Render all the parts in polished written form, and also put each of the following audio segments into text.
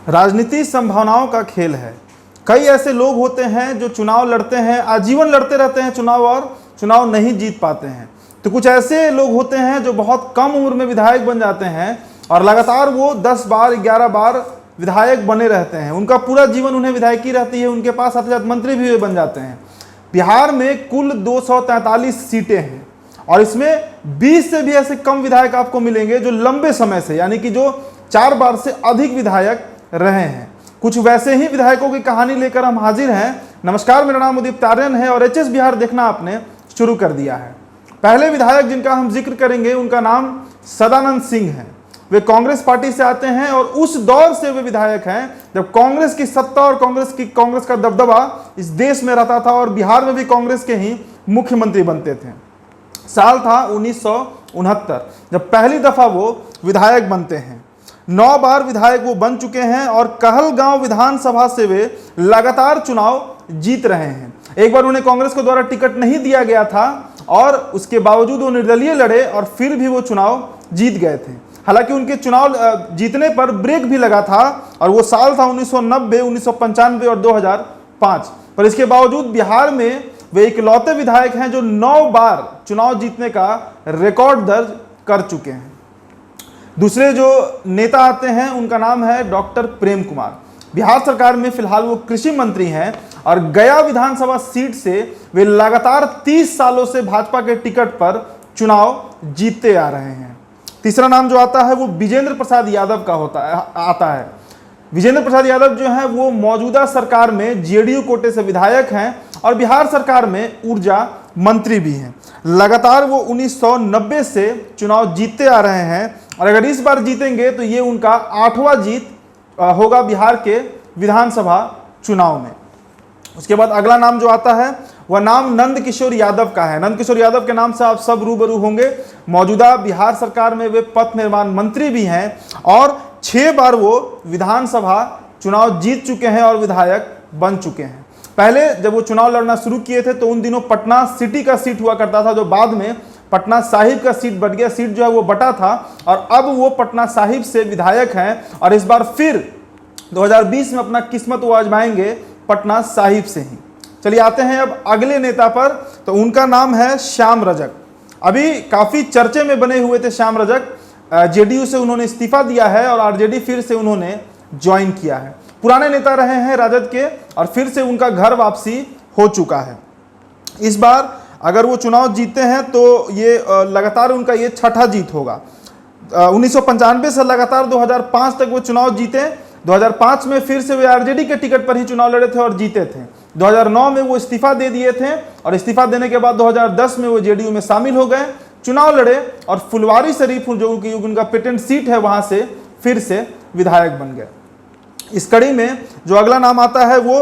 राजनीति संभावनाओं का खेल है। कई ऐसे लोग होते हैं जो चुनाव लड़ते हैं, आजीवन लड़ते रहते हैं चुनाव, और चुनाव नहीं जीत पाते हैं। तो कुछ ऐसे लोग होते हैं जो बहुत कम उम्र में विधायक बन जाते हैं और लगातार वो 10 बार 11 बार विधायक बने रहते हैं। उनका पूरा जीवन उन्हें विधायकी रहती है, उनके पास साथ साथ मंत्री भी बन जाते हैं। बिहार में कुल 243 सीटें हैं और इसमें 20 से भी ऐसे कम विधायक आपको मिलेंगे जो लंबे समय से, यानी कि जो 4 बार से अधिक विधायक रहे हैं। कुछ वैसे ही विधायकों की कहानी लेकर हम हाजिर हैं। नमस्कार, मेरा नाम उदित आर्यन है और एचएस बिहार देखना आपने शुरू कर दिया है। पहले विधायक जिनका हम जिक्र करेंगे उनका नाम सदानंद सिंह है। वे कांग्रेस पार्टी से आते हैं और उस दौर से वे विधायक हैं जब कांग्रेस की सत्ता और कांग्रेस का दबदबा इस देश में रहता था और बिहार में भी कांग्रेस के ही मुख्यमंत्री बनते थे। साल था 1969 जब पहली दफा वो विधायक बनते हैं। 9 बार विधायक वो बन चुके हैं और कहलगांव विधानसभा से वे लगातार चुनाव जीत रहे हैं। एक बार उन्हें कांग्रेस के द्वारा टिकट नहीं दिया गया था और उसके बावजूद वो निर्दलीय लड़े और फिर भी वो चुनाव जीत गए थे। हालांकि उनके चुनाव जीतने पर ब्रेक भी लगा था और वो साल था 1990, 1995 और 2005। पर इसके बावजूद बिहार में वे इकलौते विधायक हैं जो 9 बार चुनाव जीतने का रिकॉर्ड दर्ज कर चुके हैं। दूसरे जो नेता आते हैं उनका नाम है डॉक्टर प्रेम कुमार। बिहार सरकार में फिलहाल वो कृषि मंत्री हैं और गया विधानसभा सीट से वे लगातार 30 सालों से भाजपा के टिकट पर चुनाव जीतते आ रहे हैं। तीसरा नाम जो आता है वो विजेंद्र प्रसाद यादव का आता है। विजेंद्र प्रसाद यादव जो है वो मौजूदा सरकार में जेडीयू कोटे से विधायक हैं और बिहार सरकार में ऊर्जा मंत्री भी हैं। लगातार वो 1990 से चुनाव जीतते आ रहे हैं और अगर इस बार जीतेंगे तो ये उनका 8वां जीत होगा बिहार के विधानसभा चुनाव में। उसके बाद अगला नाम जो आता है वह नाम नंद किशोर यादव का है। नंद किशोर यादव के नाम से आप सब रूबरू होंगे। मौजूदा बिहार सरकार में वे पथ निर्माण मंत्री भी हैं और 6 बार वो विधानसभा चुनाव जीत चुके हैं और विधायक बन चुके हैं। पहले जब वो चुनाव लड़ना शुरू किए थे तो उन दिनों पटना सिटी का सीट हुआ करता था, जो बाद में पटना साहिब का सीट बट गया। सीट जो है वो बटा था और अब वो पटना साहिब से विधायक हैं और इस बार फिर 2020 में अपना किस्मत वो आजमाएंगे पटना साहिब से ही। चलिए आते हैं अब अगले नेता पर, तो उनका नाम है श्याम रजक। अभी काफ़ी चर्चे में बने हुए थे श्याम रजक। जेडीयू से उन्होंने इस्तीफा दिया है और आरजेडी फिर से उन्होंने ज्वाइन किया है। पुराने नेता रहे हैं राजद के और फिर से उनका घर वापसी हो चुका है। इस बार अगर वो चुनाव जीतते हैं तो ये लगातार उनका ये 6ठा जीत होगा। 1995 से लगातार 2005 तक वो चुनाव जीते। 2005 में फिर से वे आरजेडी के टिकट पर ही चुनाव लड़े थे और जीते थे। 2009 में वो इस्तीफा दे दिए थे और इस्तीफा देने के बाद 2010 में वो जेडीयू में शामिल हो गए, चुनाव लड़े और फुलवारी शरीफ जो कि उनका पेटेंट सीट है वहां से फिर से विधायक बन गए। इस कड़ी में जो अगला नाम आता है वो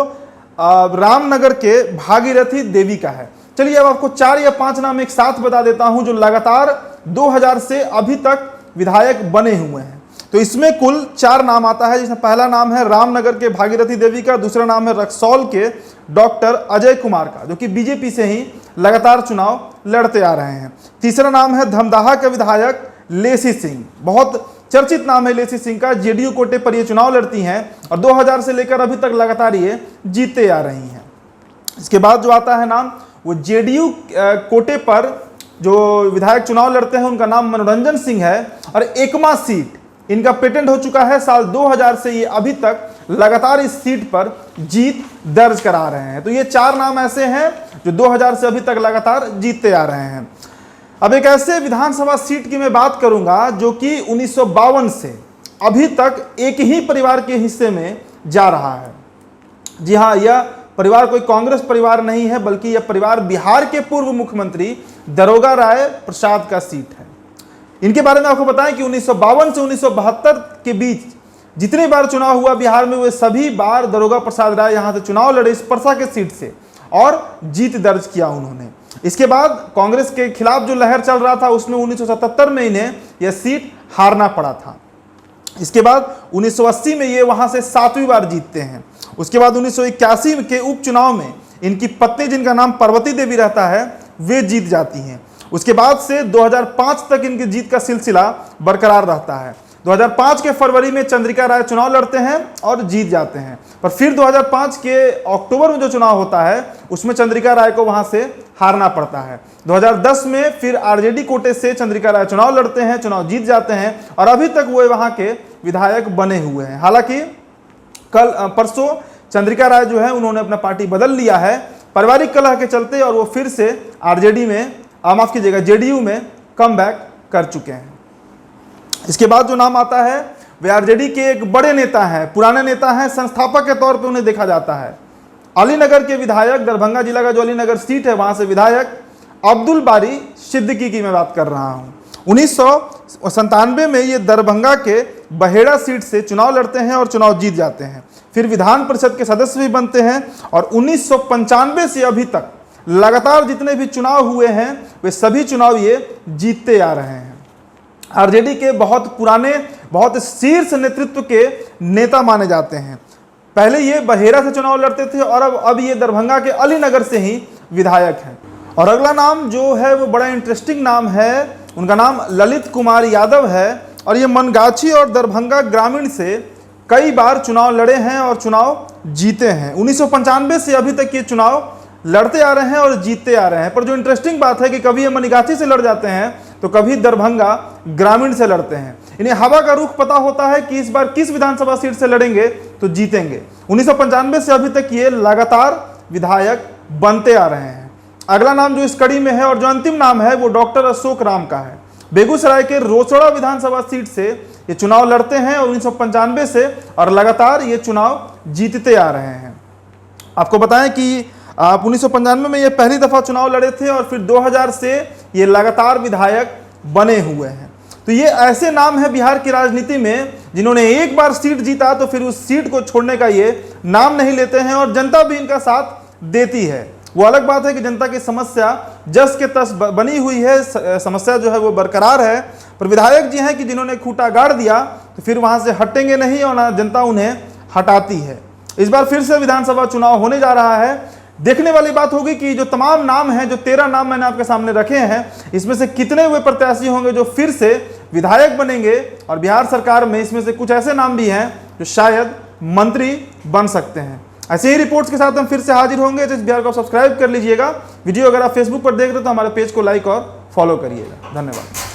रामनगर के भागीरथी देवी का है। चलिए अब आपको 4 या 5 नाम एक साथ बता देता हूं जो लगातार 2000 से अभी तक विधायक बने हुए हैं। तो इसमें कुल 4 नाम आता है, जिसमें पहला नाम है रामनगर के भागीरथी देवी का, दूसरा नाम है रक्सौल के डॉक्टर अजय कुमार का जो कि बीजेपी से ही लगातार चुनाव लड़ते आ रहे हैं, तीसरा नाम है धमदाहा के विधायक लेसी सिंह। बहुत चर्चित नाम है लेसी सिंह का, जेडीयू कोटे पर ये चुनाव लड़ती हैं और 2000 से लेकर अभी तक लगातार ये जीतते आ रही हैं। इसके बाद जो आता है नाम वो जेडीयू कोटे पर जो विधायक चुनाव लड़ते हैं उनका नाम मनोरंजन सिंह है और एकमा सीट इनका पेटेंट हो चुका है। साल 2000 से ये अभी तक लगातार इस सीट पर जीत दर्ज करा रहे हैं। तो ये 4 नाम ऐसे हैं जो 2000 से अभी तक लगातार जीतते आ रहे हैं। अब एक ऐसे विधानसभा सीट की मैं बात करूंगा जो कि 1952 से अभी तक एक ही परिवार के हिस्से में जा रहा है। जी हाँ, यह परिवार कोई कांग्रेस परिवार नहीं है बल्कि यह परिवार बिहार के पूर्व मुख्यमंत्री दरोगा राय प्रसाद का सीट है। इनके बारे में आपको बताएं कि 1952 से 1972 के बीच जितने बार चुनाव हुआ बिहार में वे सभी बार दरोगा प्रसाद राय यहां से चुनाव लड़े इस परसा के सीट से और जीत दर्ज किया उन्होंने। इसके बाद कांग्रेस के खिलाफ जो लहर चल रहा था उसमें 1977 में इन्हें यह सीट हारना पड़ा था। इसके बाद 1980 में ये वहां से 7वीं बार जीतते हैं। उसके बाद 1981 के उपचुनाव में इनकी पत्नी जिनका नाम पार्वती देवी रहता है वे जीत जाती हैं। उसके बाद से 2005 तक इनकी जीत का सिलसिला बरकरार रहता है। 2005 के फरवरी में चंद्रिका राय चुनाव लड़ते हैं और जीत जाते हैं, पर फिर 2005 के अक्टूबर में जो चुनाव होता है उसमें चंद्रिका राय को वहां से हारना पड़ता है। 2010 में फिर आरजेडी कोटे से चंद्रिका राय चुनाव लड़ते हैं, चुनाव जीत जाते हैं और अभी तक वो वहां के विधायक बने हुए हैं। हालांकि परसों चंद्रिका राय जो है उन्होंने अपना पार्टी बदल लिया है पारिवारिक कलह के चलते, और वो फिर से आरजेडी में माफ कीजिएगा जेडीयू में कम बैक कर चुके हैं। इसके बाद जो नाम आता है वे आरजेडी के एक बड़े नेता हैं, पुराने नेता हैं, संस्थापक के तौर पे उन्हें देखा जाता है। अलीनगर के विधायक, दरभंगा जिला का जो अलीनगर सीट है वहां से विधायक अब्दुल बारी सिद्दीकी की मैं बात कर रहा हूं। 1997 में ये दरभंगा के बहेड़ा सीट से चुनाव लड़ते हैं और चुनाव जीत जाते हैं, फिर विधान परिषद के सदस्य भी बनते हैं और 1995 से अभी तक लगातार जितने भी चुनाव हुए हैं वे सभी चुनाव ये जीतते आ रहे हैं। आरजेडी के बहुत पुराने, बहुत शीर्ष नेतृत्व के नेता माने जाते हैं। पहले ये बहेड़ा से चुनाव लड़ते थे और अब ये दरभंगा के अलीनगर से ही विधायक हैं। और अगला नाम जो है वो बड़ा इंटरेस्टिंग नाम है, उनका नाम ललित कुमार यादव है और ये मनगाछी और दरभंगा ग्रामीण से कई बार चुनाव लड़े हैं और चुनाव जीते हैं। 1995 से अभी तक ये चुनाव लड़ते आ रहे हैं और जीतते आ रहे हैं। पर जो इंटरेस्टिंग बात है कि कभी ये मनगाछी से लड़ जाते हैं तो कभी दरभंगा ग्रामीण से लड़ते हैं। इन्हें हवा का रुख पता होता है कि इस बार किस विधानसभा सीट से लड़ेंगे तो जीतेंगे। 1995 से अभी तक ये लगातार विधायक बनते आ रहे हैं। अगला नाम जो इस कड़ी में है और जो अंतिम नाम है वो डॉक्टर अशोक राम का है। बेगूसराय के रोसड़ा विधानसभा सीट से ये चुनाव लड़ते हैं और 1995 से और लगातार ये चुनाव जीतते आ रहे हैं। आपको बताएं कि 1995 में ये पहली दफा चुनाव लड़े थे और फिर 2000 से ये लगातार विधायक बने हुए हैं। तो ये ऐसे नाम है बिहार की राजनीति में जिन्होंने एक बार सीट जीता तो फिर उस सीट को छोड़ने का ये नाम नहीं लेते हैं और जनता भी इनका साथ देती है। वो अलग बात है कि जनता की समस्या जस के तस बनी हुई है, समस्या जो है वो बरकरार है, पर विधायक जी हैं कि जिन्होंने खूंटा गाड़ दिया तो फिर वहां से हटेंगे नहीं और ना जनता उन्हें हटाती है। इस बार फिर से विधानसभा चुनाव होने जा रहा है। देखने वाली बात होगी कि जो तमाम नाम हैं, जो 13 नाम मैंने आपके सामने रखे हैं, इसमें से कितने वे प्रत्याशी होंगे जो फिर से विधायक बनेंगे और बिहार सरकार में इसमें से कुछ ऐसे नाम भी हैं जो शायद मंत्री बन सकते हैं। ऐसे ही रिपोर्ट्स के साथ हम फिर से हाजिर होंगे। तो इस बिहार को सब्सक्राइब कर लीजिएगा। वीडियो अगर आप फेसबुक पर देख रहे हो तो हमारे पेज को लाइक और फॉलो करिएगा। धन्यवाद।